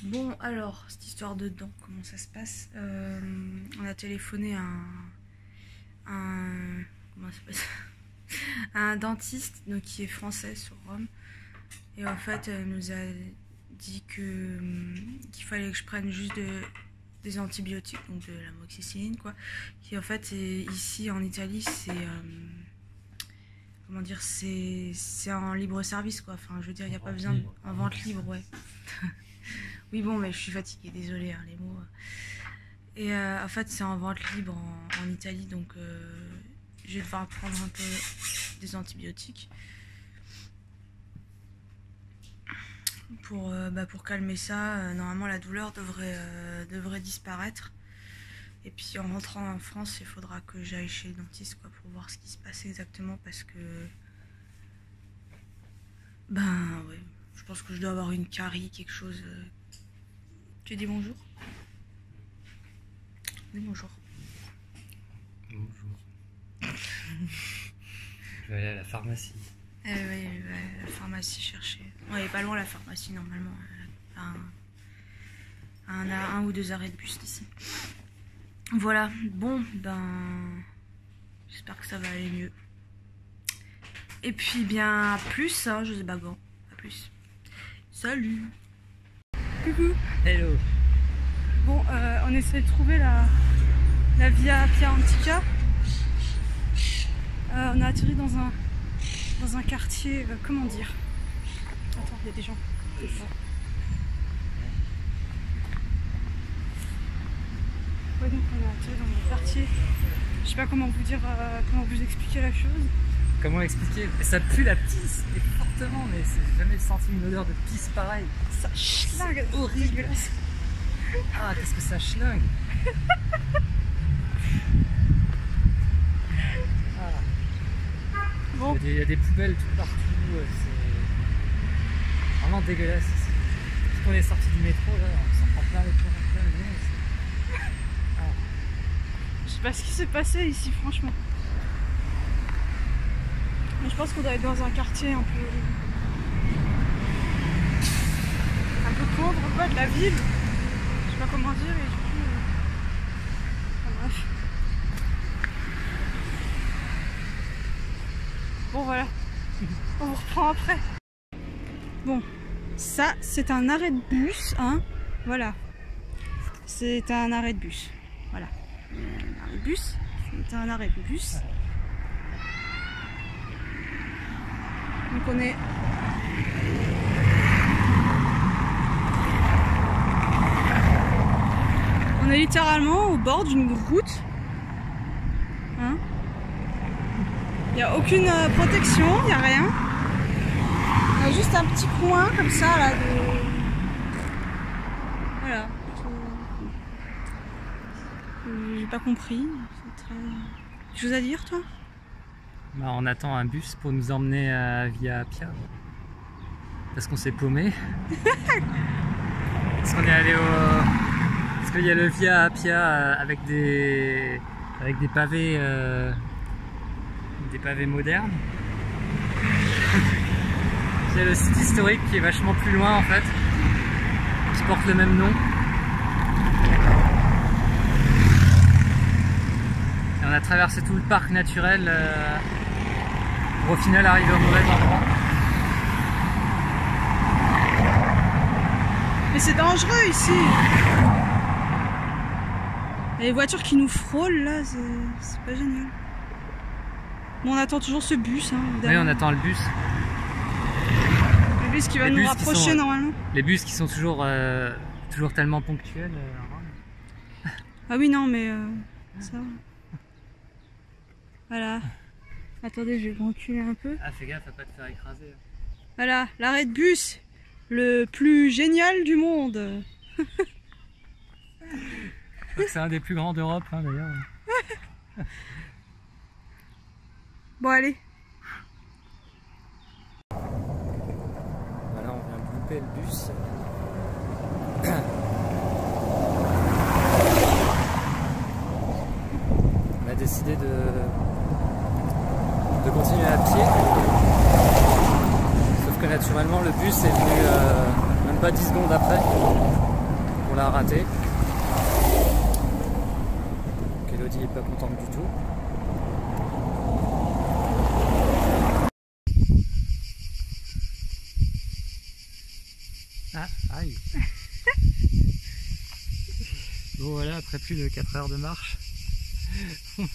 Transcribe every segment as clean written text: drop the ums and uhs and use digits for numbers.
Bon alors, cette histoire de dents, comment ça se passe? On a téléphoné à comment ça s'appelle à un dentiste donc, qui est français sur Rome. Et en fait, elle nous a dit qu'il fallait que je prenne juste des antibiotiques, donc de l'amoxicilline, quoi. Qui en fait, ici en Italie, c'est... comment dire, c'est en libre service, quoi. Enfin, je veux dire, il n'y a pas besoin en vente libre, ouais. Oui, bon, mais je suis fatiguée, désolée, hein, les mots. Et en fait, c'est en vente libre en Italie, donc je vais devoir prendre un peu des antibiotiques pour calmer ça. Normalement, la douleur devrait disparaître. Et puis en rentrant en France, il faudra que j'aille chez le dentiste, quoi, pour voir ce qui se passe exactement, parce que ouais, je pense que je dois avoir une carie, quelque chose. Tu dis bonjour? Oui, bonjour. Bonjour. Je vais aller à la pharmacie. Oui, la pharmacie chercher. Ouais, elle est pas loin, la pharmacie, normalement. À un ou deux arrêts de bus d'ici. Voilà, bon, j'espère que ça va aller mieux. Et puis bien, à plus, hein, je sais pas, bon, à plus. Salut. Coucou. Hello. Bon, on essaie de trouver la Via Appia Antica. On a atterri dans un quartier, comment dire? Attends, il y a des gens. Ouais, donc on a atterri dans un quartier. Je sais pas comment vous dire, comment vous expliquer la chose. Comment expliquer? Ça pue la pisse, et fortement, mais j'ai jamais senti une odeur de pisse pareille. Ça schlingue, horrible. Dégueulasse. Ah, qu'est-ce que ça schlingue. Bon. Il y a des poubelles tout partout, c'est vraiment dégueulasse ici. Depuis qu'on est sorti du métro, là, on s'en prend plein le nez. Je sais pas ce qui s'est passé ici, franchement. Mais je pense qu'on doit être dans un quartier un peu pauvre, quoi, de la ville. Je sais pas comment dire, et du coup... Enfin, bref. Bon, voilà. On vous reprend après. Bon, ça, c'est un arrêt de bus, hein. Voilà. C'est un arrêt de bus. Voilà. Un arrêt de bus. C'est un arrêt de bus. Donc on est... On est littéralement au bord d'une route. Hein? Il n'y a aucune protection, il n'y a rien. Il y a juste un petit coin comme ça là de... Voilà. J'ai pas compris. Très... Quelque chose à dire, toi? Bah, on attend un bus pour nous emmener à Via Appia. Parce qu'on s'est paumé. Parce qu'on est allé au... Parce qu'il y a le Via Appia avec des pavés... des pavés modernes. Il y a le site historique qui est vachement plus loin en fait, qui porte le même nom. Et on a traversé tout le parc naturel pour au final arriver au mauvais endroit. Mais c'est dangereux ici. Les voitures qui nous frôlent là, c'est pas génial. Bon, on attend toujours ce bus, hein, oui, on attend le bus. Le bus qui va nous rapprocher normalement. Les bus qui sont toujours tellement ponctuels. Ah oui, non, mais ça va. Voilà. Attendez, je vais reculer un peu. Ah, fais gaffe à pas te faire écraser. Voilà, l'arrêt de bus, le plus génial du monde. C'est un des plus grands d'Europe, hein, d'ailleurs. Bon, allez. Voilà, on vient de louper le bus. On a décidé de continuer à pied. Sauf que naturellement, le bus est venu même pas 10 secondes après. On l'a raté. Donc Elodie est pas contente du tout. Ah, aïe. Bon voilà, après plus de 4 heures de marche, on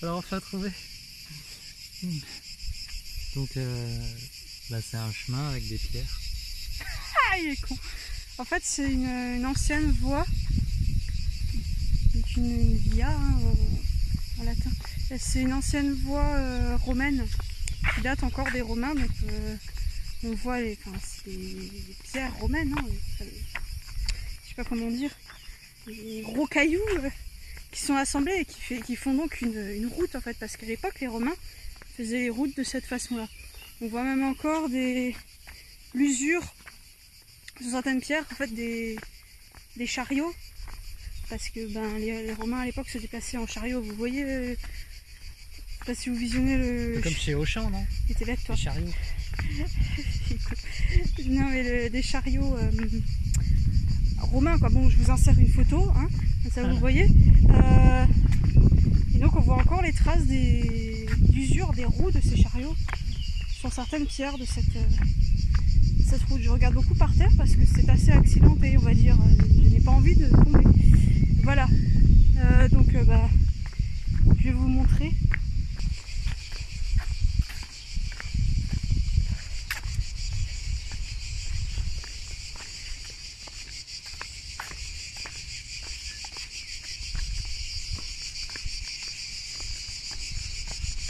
l'a enfin trouvé. Donc là c'est un chemin avec des pierres. Ah, il est con. En fait c'est une ancienne voie, une via hein, en latin. C'est une ancienne voie romaine qui date encore des Romains, donc on voit les pierres romaines, hein, je sais pas comment dire, les gros cailloux qui sont assemblés et qui font donc une route en fait, parce qu'à l'époque les Romains faisaient les routes de cette façon-là. On voit même encore l'usure sur certaines pierres, en fait des chariots, parce que les Romains à l'époque se déplaçaient en chariot. Vous voyez, je sais pas si vous visionnez le. Comme chez Auchan, non? T'es bête toi. Les chariots. Non mais des chariots romains quoi. Bon, je vous insère une photo, hein, comme ça vous voyez. Et donc on voit encore les traces d'usure des roues de ces chariots sur certaines pierres de cette route. Je regarde beaucoup par terre parce que c'est assez accidenté, on va dire. Je n'ai pas envie de tomber. Voilà. Donc je vais vous montrer.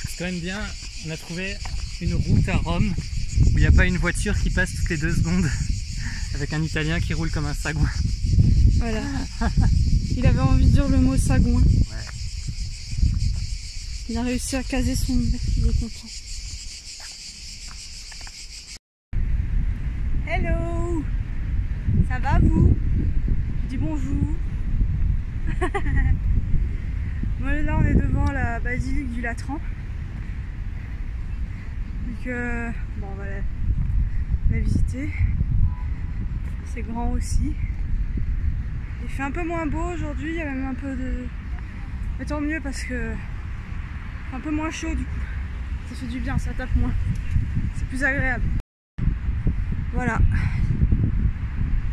C'est quand même bien, on a trouvé une route à Rome où il n'y a pas une voiture qui passe toutes les 2 secondes avec un Italien qui roule comme un sagouin. Voilà. Il avait envie de dire le mot sagouin. Ouais. Il a réussi à caser son nez, il est content. Hello! Ça va vous? Je dis bonjour. Bon, là on est devant la basilique du Latran. Donc bon voilà, on a visité. C'est grand aussi. Il fait un peu moins beau aujourd'hui, il y a même un peu de... Mais tant mieux parce que un peu moins chaud du coup. Ça fait du bien, ça tape moins. C'est plus agréable. Voilà.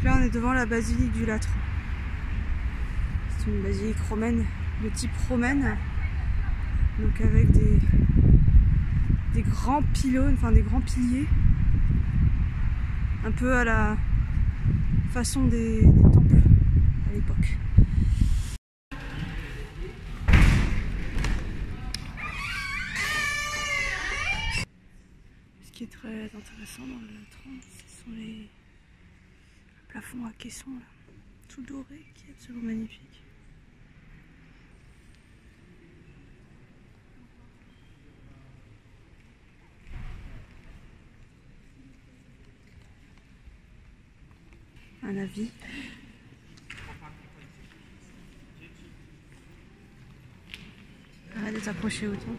Là on est devant la basilique du Latran. C'est une basilique romaine, de type romaine. Donc avec des grands pylônes, enfin des grands piliers. Un peu à la façon des temples à l'époque. Ce qui est très intéressant dans le Latran, ce sont les plafonds à caissons là, tout doré, qui est absolument magnifique. Un avis. Arrête de t'approcher autant.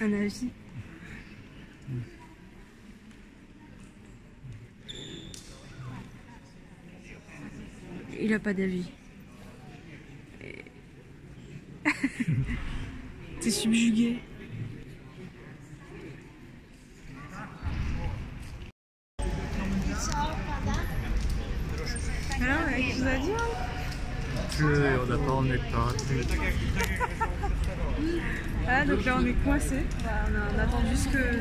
Un avis. Il a pas d'avis. T'es subjugué. Alors, qu'est-ce que vous avez dit hein? On n'a pas emmené de parapluie. Voilà, donc là on est coincé. On attend juste que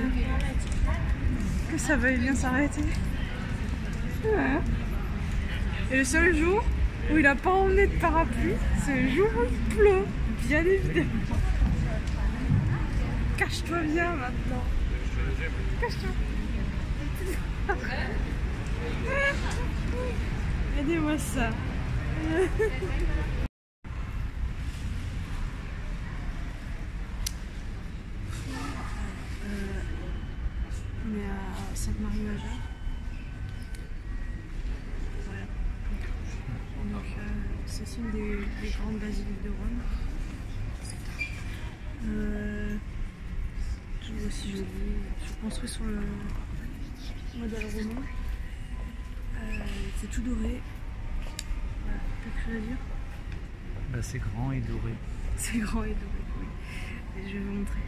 ça veuille bien s'arrêter. Ouais. Et le seul jour où il n'a pas emmené de parapluie, c'est le jour où il pleut, bien évidemment. Cache-toi bien maintenant. Cache-toi. Regardez-moi ça. On est à Sainte-Marie-Majeure. Voilà. Donc c'est une des grandes basiliques de Rome. Aussi joli, je construis sur le modèle romain. C'est tout doré. Voilà, t'as quelque chose à dire? Bah, c'est grand et doré. C'est grand et doré, oui. Et je vais vous montrer.